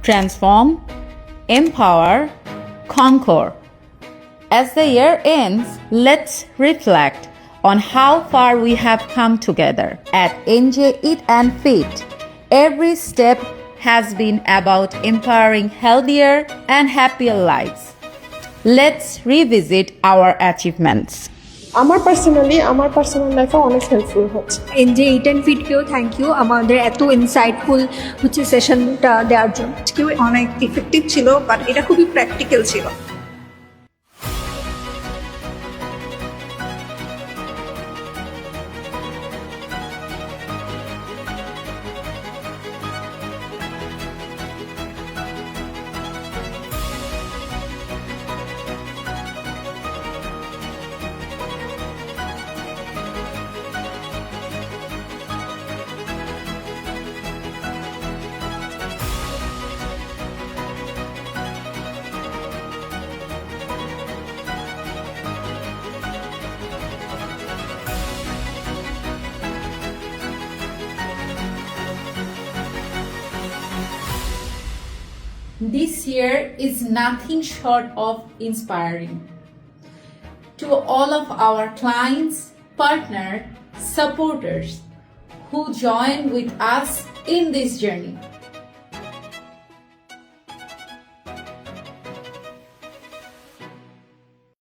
transform, empower, conquer. As the year ends, let's reflect on how far we have come together. At NJ Eat and Fit, every step has been about empowering healthier and happier lives. Let's revisit our achievements. আমার personal লাইফে অনেক helpful হচ্ছে। Enjoy it and ফিটকেও thank you আমাদের এত insightful সেশনটা দেওয়ার জন্য। আজকেও অনেক ইফেক্টিভ ছিল, বাট এটা খুবই প্র্যাকটিক্যাল ছিল। This year is nothing short of inspiring. To all of our clients, partners, supporters who join with us in this journey,